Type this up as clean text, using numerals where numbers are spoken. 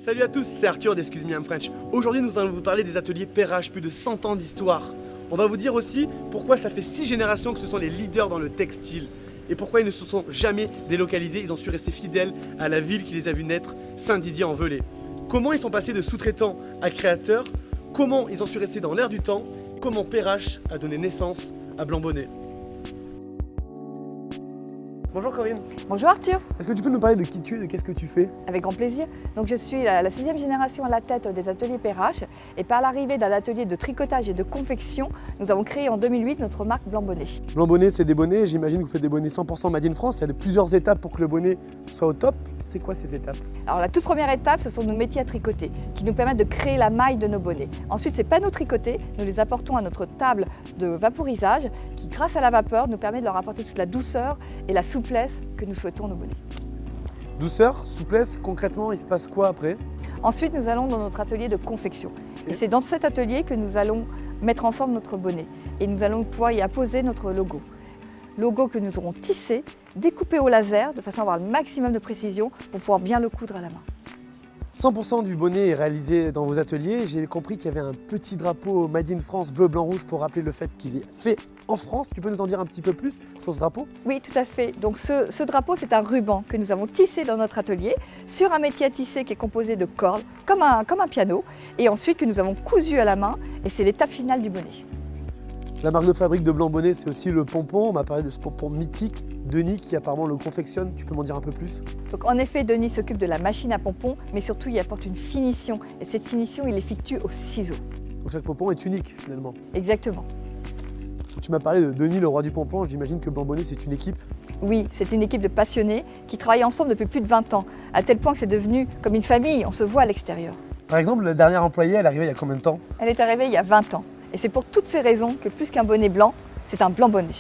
Salut à tous, c'est Arthur d'Excuse Me I'm French. Aujourd'hui nous allons vous parler des ateliers Perrache, plus de 100 ans d'histoire. On va vous dire aussi pourquoi ça fait 6 générations que ce sont les leaders dans le textile. Et pourquoi ils ne se sont jamais délocalisés, ils ont su rester fidèles à la ville qui les a vus naître, Saint-Didier-en-Velay. Comment ils sont passés de sous-traitants à créateurs, comment ils ont su rester dans l'air du temps, comment Perrache a donné naissance à Blanc-Bonnet. Bonjour Corinne. Bonjour Arthur. Est-ce que tu peux nous parler de qui tu es, de qu'est-ce que tu fais? Avec grand plaisir. Donc je suis la 6e génération à la tête des ateliers Perrache et par l'arrivée d'un atelier de tricotage et de confection, nous avons créé en 2008 notre marque Blanc-Bonnet. Blanc-Bonnet, c'est des bonnets, j'imagine que vous faites des bonnets 100% Made in France, il y a plusieurs étapes pour que le bonnet soit au top. C'est quoi ces étapes? Alors la toute première étape, ce sont nos métiers à tricoter qui nous permettent de créer la maille de nos bonnets. Ensuite, ces panneaux tricotés, nous les apportons à notre table de vaporisage qui, grâce à la vapeur, nous permet de leur apporter toute la douceur et la souplesse que nous souhaitons à nos bonnets. Douceur, souplesse, concrètement, il se passe quoi après? Ensuite, nous allons dans notre atelier de confection. Et c'est dans cet atelier que nous allons mettre en forme notre bonnet. Et nous allons pouvoir y apposer notre logo. Logo que nous aurons tissé, découpé au laser, de façon à avoir le maximum de précision pour pouvoir bien le coudre à la main. 100% du bonnet est réalisé dans vos ateliers. J'ai compris qu'il y avait un petit drapeau Made in France bleu, blanc, rouge pour rappeler le fait qu'il est fait en France. Tu peux nous en dire un petit peu plus sur ce drapeau? Oui, tout à fait. Donc ce drapeau, c'est un ruban que nous avons tissé dans notre atelier sur un métier à tisser qui est composé de cordes, comme un piano, et ensuite que nous avons cousu à la main, et c'est l'étape finale du bonnet. La marque de fabrique de Blanc-Bonnet, c'est aussi le pompon. On m'a parlé de ce pompon mythique, Denis, qui apparemment le confectionne. Tu peux m'en dire un peu plus? Donc en effet, Denis s'occupe de la machine à pompons, mais surtout il apporte une finition, et cette finition, il l'effectue au ciseau. Donc chaque pompon est unique finalement. Exactement. Tu m'as parlé de Denis, le roi du pompon. J'imagine que Blanc-Bonnet, c'est une équipe. Oui, c'est une équipe de passionnés qui travaillent ensemble depuis plus de 20 ans, à tel point que c'est devenu comme une famille, on se voit à l'extérieur. Par exemple, la dernière employée, elle est arrivée il y a combien de temps? Elle est arrivée il y a 20 ans. Et c'est pour toutes ces raisons que plus qu'un bonnet blanc, c'est un blanc bonnet.